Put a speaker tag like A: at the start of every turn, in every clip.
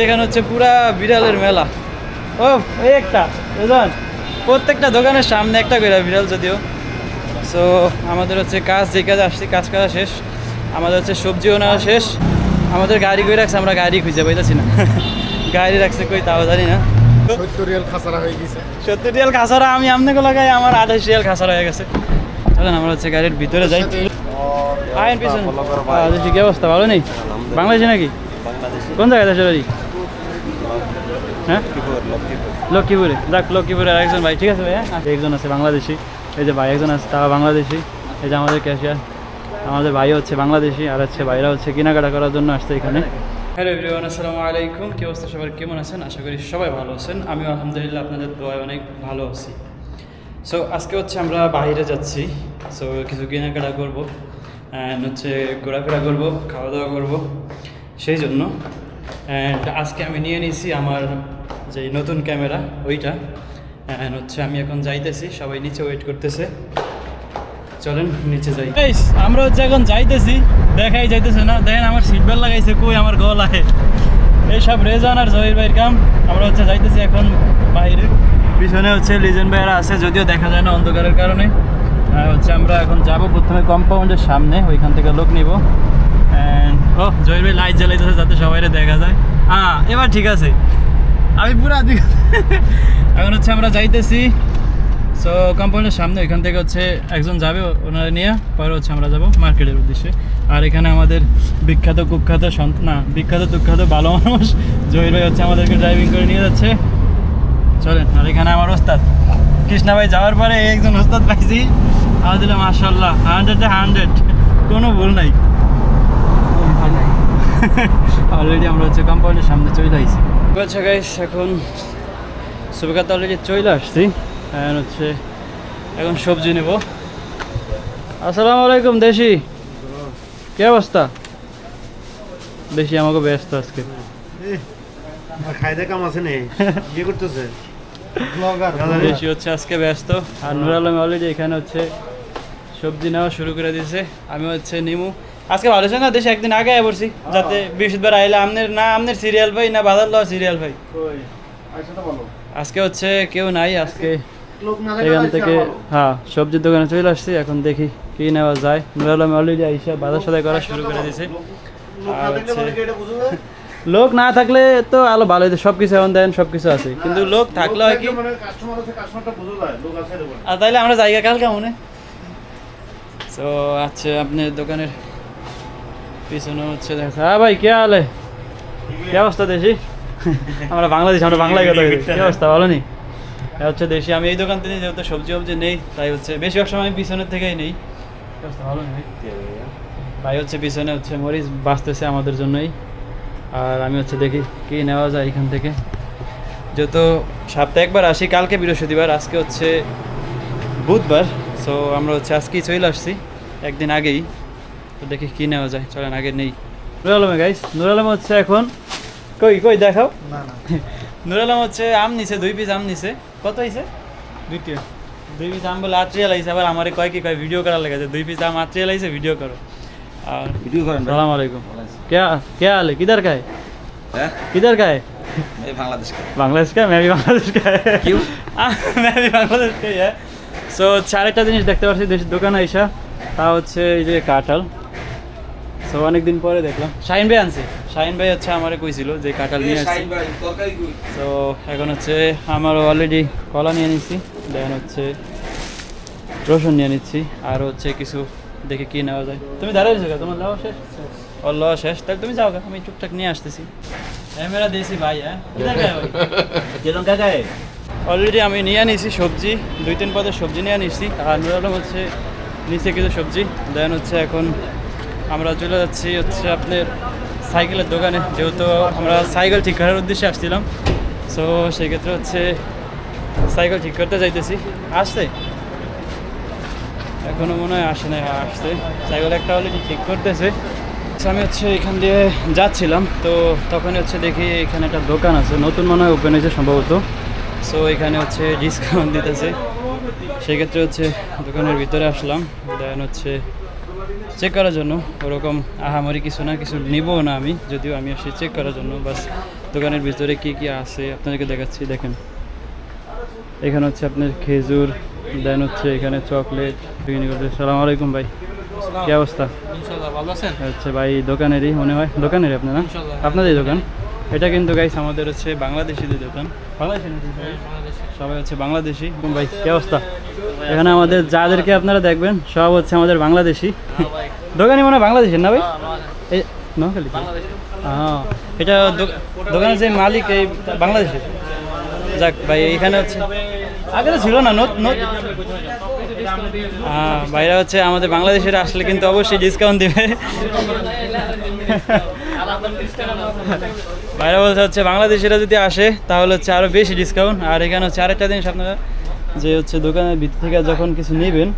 A: এখানে হচ্ছে পুরা বিড়ালের মেলা। ও এই একটা বুঝলেন, প্রত্যেকটা দোকানের সামনে একটা করে বিড়াল যদিও। সো আমাদের হচ্ছে কাজ, যে কাজ আসছি কাজ করা শেষ, আমাদের হচ্ছে সবজিও নেওয়া শেষ, আমাদের গাড়ি কই রাখছে, আমরা গাড়ি খুঁজে পাইতেছি না। গাড়ি রাখছে কই তাও জানি না।
B: 70 রিয়াল খাসারা হয়ে গেছে।
A: 70 রিয়াল খাসারা, আমি আপনাকে লাগাই আমার 28 রিয়াল খাসারা হয়ে গেছে। চলেন আমরা হচ্ছে গাড়ির ভিতরে যাই। আইন পিছনে কি অবস্থা, ভালো নেই? বাংলাদেশি নাকি? কোন জায়গায় দেশের বাড়ি? হ্যাঁ লক্ষ্মীপুরে। যাক লক্ষ্মীপুরের একজন ভাই, ঠিক আছে ভাই। একজন আছে বাংলাদেশি, এই যে ভাই একজন আছে তারা বাংলাদেশি, এই যে আমাদের ক্যাশিয়ার, আমাদের ভাই হচ্ছে বাংলাদেশি, আর হচ্ছে ভাইরা হচ্ছে কেনাকাটা করার জন্য আসছে এখানে। হ্যালো এভরিওয়ান, আসসালামু আলাইকুম। কি অবস্থা সবার, কেমন আছেন? আশা করি সবাই ভালো আছেন। আমিও আলহামদুলিল্লাহ আপনাদের দোয়ায় অনেক ভালো আছি। সো আজকে হচ্ছে আমরা বাইরে যাচ্ছি, সো কিছু কেনাকাটা করবো, অ্যান্ড হচ্ছে ঘোরাফেরা করবো, খাওয়া দাওয়া করবো, সেই জন্য। অ্যান্ড আজকে আমি নিয়ে নিয়েছি আমার যে নতুন ক্যামেরা ওইটা, অ্যান্ড হচ্ছে আমি এখন যাইতেছি, সবাই নিচে ওয়েট করতেছে। চলেন নিচে যাই। আমরা হচ্ছে এখন যাইতেছি, দেখাই যাইতেছে না, দেখেন আমার সিট বেল্ট লাগাইছে কই আমার গলায়। এইসব রেজান আর জহির ভাইয়ের কাম। আমরা হচ্ছে যাইতেছি এখন বাইরে, পিছনে হচ্ছে লিজেন ভাইয়েরা আছে, যদিও দেখা যায় না অন্ধকারের কারণে। হচ্ছে আমরা এখন যাব প্রথমে কম্পাউন্ডের সামনে, ওইখান থেকে লোক নিব। ও জহির ভাই লাইট জ্বালাইতেছে যাতে সবাই দেখা যায়। হ্যাঁ এবার ঠিক আছে, আমি পুরো এখন হচ্ছে আমরা যাইতেছি। সো কম্পাউন্ডের সামনে, ওইখান থেকে হচ্ছে একজন যাবে, ওনারা নিয়ে পরে হচ্ছে আমরা যাব মার্কেটের উদ্দেশ্যে। আর এখানে আমাদের বিখ্যাত কুখ্যাত বিখ্যাত ভালো মানুষ জহির ভাই হচ্ছে আমাদেরকে ড্রাইভিং করে নিয়ে যাচ্ছে। চলেন। আর এখানে আমার ওস্তাদ কৃষ্ণা ভাই যাওয়ার পরে একজন ওস্তাদ পাইছি, আমাদের মাশাআল্লাহ 100 কোনো ভুল নাই। অলরেডি আমরা হচ্ছে কম্পাউন্ডের সামনে চলে আসছি। আচ্ছা গাইস, এখন সুবিকাতে অলরেডি চলে আসছি, হচ্ছে এখন সবজি নেব। আসসালামু আলাইকুম দেশি, কি অবস্থা? দেশি আমাকে ব্যস্ত আজকে,
B: খাইতে কাম আছে নেই, কি করতেছে?
A: দেশি হচ্ছে আজকে ব্যস্ত, আর নুর আলম অলরেডি এখানে হচ্ছে সবজি নেওয়া শুরু করে দিয়েছে। আমি হচ্ছে নিমু আজকে, ভালো আছে না দেশে, একদিন আগে পড়ছি যাতে বৃহস্পতিবার আইলে আপনার সিরিয়াল ভাই না বাজার লওয়া সিরিয়াল ভাই। আজকে হচ্ছে কেউ নাই, আজকে এখান থেকে হ্যাঁ সবজির দোকানে চলে আসছি। এখন দেখি কি নেওয়া যায়। নুর আলম অলরেডি আইসা বাজার সদাই করা শুরু করে দিয়েছে। আর হচ্ছে লোক না থাকলে তো আলো ভালো হইতো, সবকিছু এখন দেন সবকিছু আছে, কিন্তু লোক থাকলে হয় কি, আর তাইলে আমরা জায়গা কাল কেমন। তো আচ্ছা আপনার দোকানের পিছনে হচ্ছে দেখা। হ্যাঁ ভাই কে আলে, কি অবস্থা দেশি? আমরা বাংলাদেশ, আমরা বাংলায় কথা বলি। কি অবস্থা, ভালো নেই? হচ্ছে দেশি, আমি এই দোকান থেকে যেহেতু সবজি নেই, তাই হচ্ছে বেশিরভাগ সময় আমি পিছনের থেকেই নেই। কি অবস্থা, ভালো নেই? ভাই হচ্ছে পিছনে হচ্ছে মরিচ বাঁচতেছে আমাদের জন্যই, আর আমি হচ্ছে দেখি কি নেওয়া যায় এখান থেকে। যেহেতু সপ্তাহে একবার আসি, কালকে বৃহস্পতিবার, আজকে হচ্ছে বুধবার, সো আমরা হচ্ছে আজকেই চলে আসছি একদিন আগেই। তো দেখি কি নেওয়া যায়, চলেন আগে নেই। নুর আলমে গাইস, নুর আলম হচ্ছে এখন কই দেখাও। নুর আলম হচ্ছে আম নিছে, 2 পিস আম নিছে। কত হয়েছে? 2 পিস আম বলে 8 রিয়াল আইছে। আবার আমারে কয় ভিডিও করার লেগেছে, 2 পিস আম 8 রিয়াল আইছে, ভিডিও করো। और
B: वीडियो करें।
A: सलाम वालेकुम। क्या हाल है? किधर का है? किधर का है?
B: मैं बांग्लादेश का।
A: बांग्लादेश का? मैं भी बांग्लादेश का है।
B: क्यों?
A: मैं भी बांग्लादेश का ही है। সো আরেকটা জিনিস দেখতে পাচ্ছি দেশের দোকানে আইসা, তা হচ্ছে এই যে কাঁঠাল। সো অনেকদিন পরে দেখলাম শাহিন ভাই আনছে। শাহিন ভাই হচ্ছে আমারে কইছিল যে কাঁঠাল নিয়ে আসছি। সো এখন হচ্ছে আমার অলরেডি কলা নিয়ে নিচ্ছি, দেন হচ্ছে রসুন নিয়ে নিচ্ছি, আর হচ্ছে কিছু দেখে কি নেওয়া যায়। তুমি দাঁড়াইছো গা, তোমার লাও শেষ? और लो শেষ, তাহলে তুমি যাও গা, আমি টুকটাক নিয়ে আসতেছি। হ্যাঁ মেরা দেশি ভাই, হ্যাঁ কিধর গয়া ভাই?
B: কেলন কাকা है?
A: অলরেডি আমি নিয়ে নিয়েছি সবজি, 2-3 পদের সবজি নিয়ে নিয়েছি, আর নুর আলম হচ্ছে নিচে কিছু সবজি। দেন হচ্ছে এখন আমরা চলে যাচ্ছি হচ্ছে আপনার সাইকেলের দোকানে, যেহেতু আমরা সাইকেল ঠিক করার উদ্দেশ্যে আসছিলাম। সো সেক্ষেত্রে হচ্ছে সাইকেল ঠিক করতে যাইতেছি। আসছে এখনও মনে হয় আসে না, আসছে সাইকেল একটা অলরেডি ঠিক করতেছে। আমি হচ্ছে এখান দিয়ে যাচ্ছিলাম, তো তখন হচ্ছে দেখি এখানে একটা দোকান আছে, নতুন মনে হয় ওপেন হয়েছে সম্ভবত। সো এখানে হচ্ছে ডিসকাউন্ট দিতেছে, সেক্ষেত্রে হচ্ছে দোকানের ভিতরে আসলাম। দেন হচ্ছে চেক করার জন্য, ওরকম আহামরি কিছু না, কিছু নিবও না আমি, যদিও আমি আসি চেক করার জন্য, বাস দোকানের ভিতরে কি কি আছে আপনাদেরকে দেখাচ্ছি। দেখেন এখানে হচ্ছে আপনার খেজুর, দেন হচ্ছে এখানে চকলেট। সালাম আলাইকুম ভাই, কি অবস্থা?
C: ইনশাআল্লাহ ভালো আছেন?
A: আচ্ছা ভাই, দোকানেরই মনে হয়, দোকানেরই আপনারা?
C: ইনশাআল্লাহ।
A: আপনাদের দোকান এটা কিন্তু গাইস আমাদের হচ্ছে বাংলাদেশিদের দোকান। বাংলাদেশি নাকি সবাই? সবাই হচ্ছে বাংলাদেশি। ভাই কি অবস্থা? এখানে আমাদের যাদেরকে আপনারা দেখবেন সব হচ্ছে আমাদের বাংলাদেশি। দোকানই মনে হয় বাংলাদেশের না ভাই? এই নোয়াখালী? হ্যাঁ, এটা দোকানের যে মালিক এই বাংলাদেশের। যাক ভাই, এখানে হচ্ছে আগে তো ছিল না হ্যাঁ, ভাইরা হচ্ছে আমাদের বাংলাদেশের আসলে কিন্তু অবশ্যই ডিসকাউন্ট দিবে। ভাইরা বলছে হচ্ছে বাংলাদেশিরা যদি আসে তাহলে হচ্ছে আরও বেশি ডিসকাউন্ট। আর এখানে হচ্ছে আরেকটা জিনিস আপনারা যে হচ্ছে দোকানের ভিতর থেকে যখন কিছু নেবেন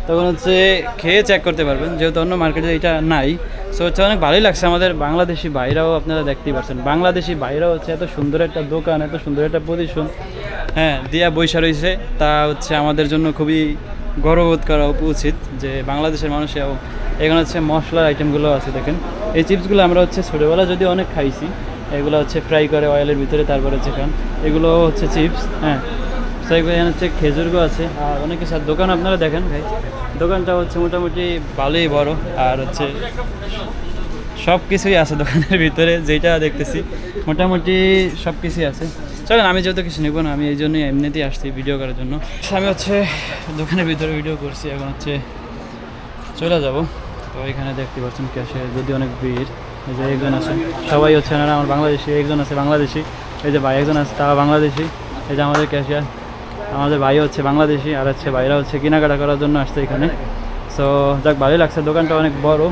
A: তখন হচ্ছে খেয়ে চেক করতে পারবেন, যেহেতু অন্য মার্কেটে এটা নাই। সো হচ্ছে অনেক ভালোই লাগছে। আমাদের বাংলাদেশি ভাইরাও আপনারা দেখতেই পাচ্ছেন, বাংলাদেশি ভাইরাও হচ্ছে এত সুন্দর একটা দোকান, এত সুন্দর একটা পজিশন হ্যাঁ দিয়া বৈশা রয়েছে, তা হচ্ছে আমাদের জন্য খুবই গর্ববোধ করা উচিত যে বাংলাদেশের মানুষেও। এখানে হচ্ছে মশলার আইটেমগুলো আছে। দেখেন এই চিপসগুলো আমরা হচ্ছে ছোটোবেলা যদি অনেক খাইছি, এগুলো হচ্ছে ফ্রাই করে অয়েলের ভিতরে, তারপরে হচ্ছে খান, এগুলো হচ্ছে চিপস। হ্যাঁ, তো এখানে হচ্ছে খেজুরও আছে আর অনেক কিছু। দোকান আপনারা দেখেন ভাই, দোকানটা হচ্ছে মোটামুটি ভালোই বড়, আর হচ্ছে সব কিছুই আছে দোকানের ভিতরে, যেটা দেখতেছি মোটামুটি সব কিছুই আছে। চলেন, আমি যেহেতু কিছু নেবো না, আমি এই জন্যই এমনিতেই আসছি ভিডিও করার জন্য। আমি হচ্ছে দোকানের ভিতরে ভিডিও করছি, এখন হচ্ছে চলে যাব। তো এখানে দেখতে পাচ্ছেন ক্যাশে যদি অনেক ভিড়। এই যে একজন আছে, সবাই হচ্ছে না আমার বাংলাদেশি, একজন আছে বাংলাদেশি, এই যে ভাই একজন আছে তারা বাংলাদেশি, এই যে আমাদের ক্যাশিয়ার, আমাদের ভাই হচ্ছে বাংলাদেশি, আর হচ্ছে ভাইরা হচ্ছে কেনাকাটা করার জন্য আসছে এখানে। সো যাক, ভালোই লাগছে, দোকানটা অনেক বড়।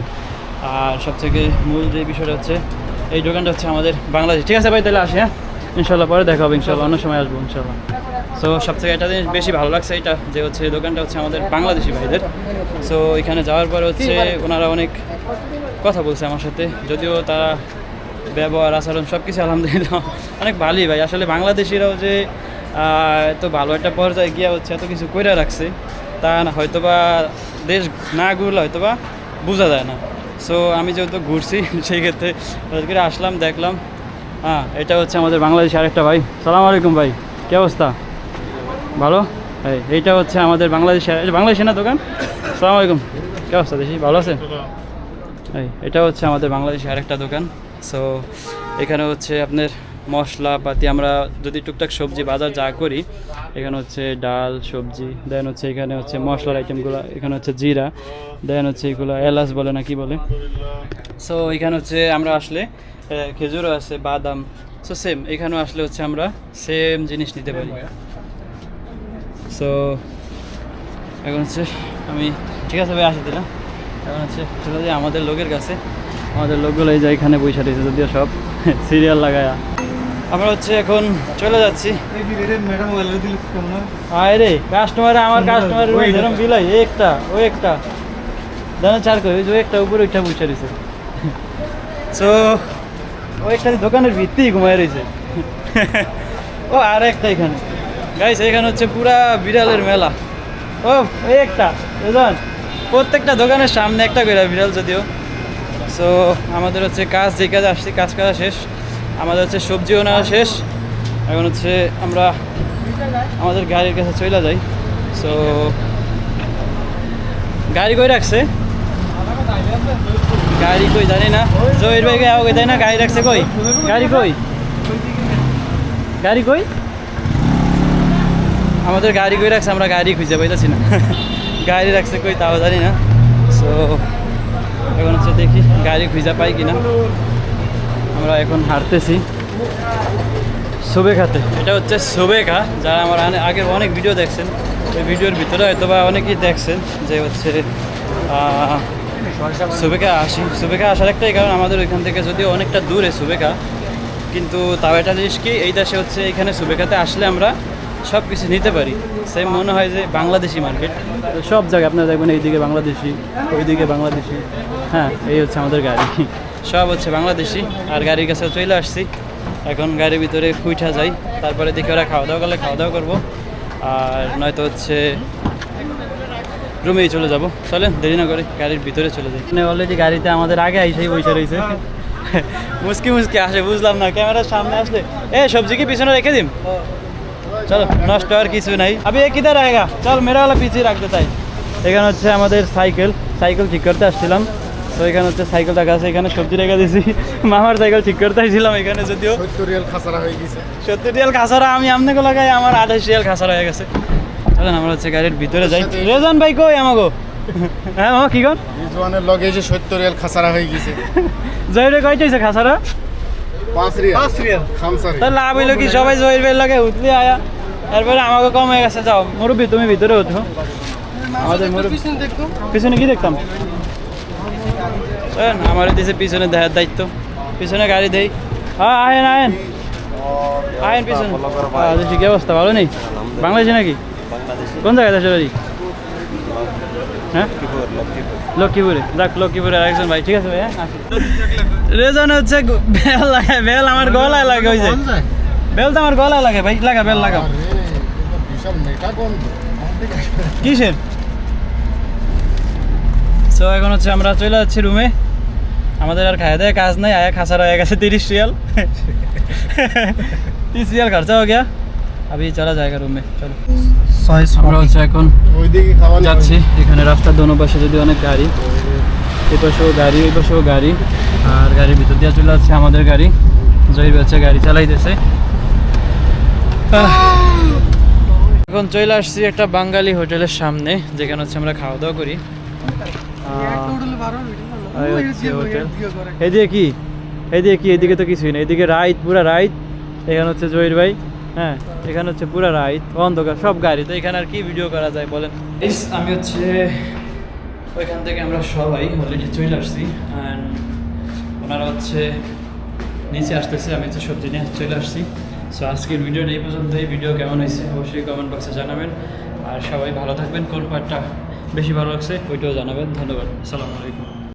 A: আর সবথেকে মূল যে বিষয়টা হচ্ছে এই দোকানটা হচ্ছে আমাদের বাংলাদেশ। ঠিক আছে ভাই, তাহলে আসি, হ্যাঁ ইনশাল্লাহ পরে দেখা হবে, ইনশাল্লাহ অন্য সময় আসবো ইনশাল্লাহ। সো সবথেকে একটা জিনিস বেশি ভালো লাগছে এটা যে হচ্ছে এই দোকানটা হচ্ছে আমাদের বাংলাদেশি ভাইদের। সো এখানে যাওয়ার পর হচ্ছে ওনারা অনেক কথা বলছে আমার সাথে, যদিও তারা ব্যবহার আচরণ সব কিছু আলহামদুলিল্লাহ অনেক ভালোই ভাই। আসলে বাংলাদেশিরাও যে এত ভালো একটা পর্যায়ে গিয়া হচ্ছে এত কিছু কইরা রাখছে তা না, হয়তোবা দেশ না ঘুরলে হয়তোবা বোঝা যায় না। সো আমি যেহেতু ঘুরছি সেই ক্ষেত্রে ওদেরকে আসলাম, দেখলাম। হ্যাঁ, এটা হচ্ছে আমাদের বাংলাদেশি আরেকটা ভাই। সালাম আলাইকুম ভাই, কী অবস্থা? ভালো? এইটা হচ্ছে আমাদের বাংলাদেশি, বাংলাদেশি না দোকান? সালাম আলাইকুম, কী অবস্থা দেশি, ভালো আছেন? এটা হচ্ছে আমাদের বাংলাদেশি আরেকটা দোকান। সো এখানে হচ্ছে আপনার মশলাপাতি, আমরা যদি টুকটাক সবজি বাজার যা করি, এখানে হচ্ছে ডাল সবজি, দেন হচ্ছে এখানে হচ্ছে মশলার আইটেমগুলো, এখানে হচ্ছে জিরা, দেন হচ্ছে এগুলো এলাচ বলে না কি বলে। সো এখানে হচ্ছে আমরা আসলে খেজুরও আছে, বাদাম, সো সেম এখানেও আসলে হচ্ছে আমরা সেম জিনিস নিতে পারি। সো এখন হচ্ছে আমি ঠিক আছে ভাই, আসি দিলাম। এখন হচ্ছে চলে যাই আমাদের লোকের কাছে। আমাদের লোকগুলো এই যে এখানে বসে রয়েছে, যদিও সব সিরিয়াল লাগায়া। আমরা হচ্ছে এখন চলে যাচ্ছি। আয় রে কাস্টমার, আমার কাস্টমার যেরকম বিলাই একটা ওই একটা জানো চার করে, ওই যে একটা উপরে ওইটা বসে রয়েছে। সো ওই একটা দোকানের ভিত্তি ঘুমায় রয়েছে। ও আর একটা এখানে গাইস, এখানে হচ্ছে পুরা বিড়ালের মেলা। ও এই একটা বুঝলেন, প্রত্যেকটা দোকানের সামনে একটা করে বিড়াল যদিও। সো আমাদের হচ্ছে কাজ, যে কাজে আসছি কাজ করা শেষ, আমাদের হচ্ছে সবজিও নেওয়া শেষ। এখন হচ্ছে আমরা আমাদের গাড়ির কাছে চলে যাই। সো গাড়ি কই রাখছে, গাড়ি কই জানি না, জহির ভাইকে আগে তাই না, গাড়ি রাখছে কই, গাড়ি কই, গাড়ি কই, আমাদের গাড়ি কই রাখছে, আমরা গাড়ি খুঁজে পাইতেছি না। গাড়ি রাখছে কই তাও জানি না। সো এখন হচ্ছে দেখি গাড়ি খুঁজে পাই কিনা। আমরা এখন হাঁটতেছি সুবেখাতে। এটা হচ্ছে সুবেখা, যারা আমার আগের অনেক ভিডিও দেখছেন, ওই ভিডিওর ভিতরে হয়তো বা অনেকেই দেখছেন যে হচ্ছে সুবেখা আসি। সুবেখা আসার একটাই কারণ, আমাদের ওইখান থেকে যদিও অনেকটা দূরে সুবেখা, কিন্তু তাও একটা জিনিস কি, এই দেশে হচ্ছে এখানে সুবেখাতে আসলে আমরা সব কিছু নিতে পারি। সেম মনে হয় যে বাংলাদেশি মার্কেট, সব জায়গায় আপনারা দেখবেন এইদিকে বাংলাদেশি, ওইদিকে বাংলাদেশি। হ্যাঁ, এই হচ্ছে আমাদের গাড়ি, সব হচ্ছে বাংলাদেশি। আর গাড়ির কাছে চলে আসছি, এখন গাড়ির ভিতরে উঠা যাই, তারপরে দেখি ওরা খাওয়া দাওয়া করলে খাওয়া দাওয়া করবো, আর নয়তো হচ্ছে রুমেই চলে যাব। চলেন দেরি না করে গাড়ির ভিতরে চলে যাই। অলরেডি গাড়িতে আমাদের আগে আইসেই বসে রয়েছে, মুসকি মুসকি আসে, বুঝলাম না ক্যামেরার সামনে আসলে। এ সবজি কি পিছনে রেখে দিম? চলো, নষ্ট আর কিছু নাই। আবি এ কিধর আয়েগা, চল মেরা वाला পিছিয়ে রাখতে তাই। এখানে হচ্ছে আমাদের সাইকেল ঠিক করতে আসছিলাম। তো এখানে হচ্ছে সাইকেলটা কাছে, এখানে সবজি রেখে দিয়েছি। মামার সাইকেল ঠিক করতে আসছিলাম এখানে, যদিও
B: 70 রিয়াল খাসারা হয়ে গেছে।
A: 70 রিয়াল খাসারা আমি আমনে গো লাগাই, আমার 28 রিয়াল খাসারা হয়ে গেছে। চলেন আমরা হচ্ছে গাড়ির ভিতরে যাই। রেজান ভাই কই আমাগো? হ্যাঁ মামা কি কর?
B: রিজওয়ানের লগে যে 70 রিয়াল খাসারা হয়ে গেছে।
A: জহিরে কয়টা হইছে খাসারা?
B: 5 রিয়াল 5 রিয়াল।
A: তাহলে লাভ হইলো কি, সবাই জহির ভাইয়ের লাগে উঠলি আয়া, এরপরে আমাকে কম হয়ে গেছে। যাও মুরব্বী, তুমি ভিতরে ওঠো। আমাদের মুরব্বী পিছনে কি দেখতাম? শোন, আমার দিছে পিছনে দেখার দায়িত্ব, পিছনে গাড়ি দেই। হ্যাঁ আয়েন আয়েন আয়েন পিছনে। দেশি কি অবস্থা, ভালো নেই? বাংলাদেশি নাকি? কোন জায়গায় দেশের বাড়ি? হ্যাঁ লক্ষ্মীপুরে। যাক, লক্ষ্মীপুরে আরেকজন ভাই। ঠিক আছে ভাই, হ্যাঁ আসি। রেজন হচ্ছে বেল লাগায়, বেল আমার গলায় লাগে। ওই যে বেল তো আমার গলায় লাগে ভাই, লাগা বেল লাগাও।
B: বিশাল মেটা কোন
A: কিসের? সো এখন হচ্ছে আমরা চলে যাচ্ছি রুমে। আমাদের আর খাওয়া দাওয়া কাজ নাই, আয়া খাসার হয়ে গেছে 30 রিয়াল। 30 রিয়াল খরচা হয়ে গিয়া। अभी चला जाएगा रूम में। चलो আমরা হচ্ছে এখন
B: ওইদিকে খাওয়া
A: যাচ্ছি। এখানে রাস্তার দোনো পাশে যদি অনেক গাড়ি, এই পাশেও গাড়ি, ওই পাশেও গাড়ি, আর গাড়ির ভিতর দিয়ে চলে যাচ্ছে আমাদের গাড়ি। জহির হচ্ছে গাড়ি চালাইতেছে। এখন চলে আসছি একটা বাঙালি হোটেলের সামনে, যেখানে হচ্ছে আমরা খাওয়া দাওয়া করি। হোটেল এদিকে কি, এদিকে কি? এদিকে তো কিছুই না, এদিকে রাইত, পুরা রাইত। এখানে হচ্ছে জহির ভাই, হ্যাঁ এখানে হচ্ছে পুরা রাইত, অন্ধকার, সব গাড়ি। তো এখানে আর কি ভিডিও করা যায় বলেন? আমি হচ্ছে ওইখান থেকে আমরা সবাই অলরেডি চলে আসছি, অ্যান্ড ওনারা হচ্ছে নিচে আসতেছে, আমি হচ্ছে সবজি নিয়ে চলে আসছি। সো আজকের ভিডিওটা এই পর্যন্ত। এই ভিডিও কেমন হয়েছে অবশ্যই কমেন্ট বক্সে জানাবেন, আর সবাই ভালো থাকবেন। কোন পার্টটা বেশি ভালো লাগছে ওইটাও জানাবেন। ধন্যবাদ, আসসালামু আলাইকুম।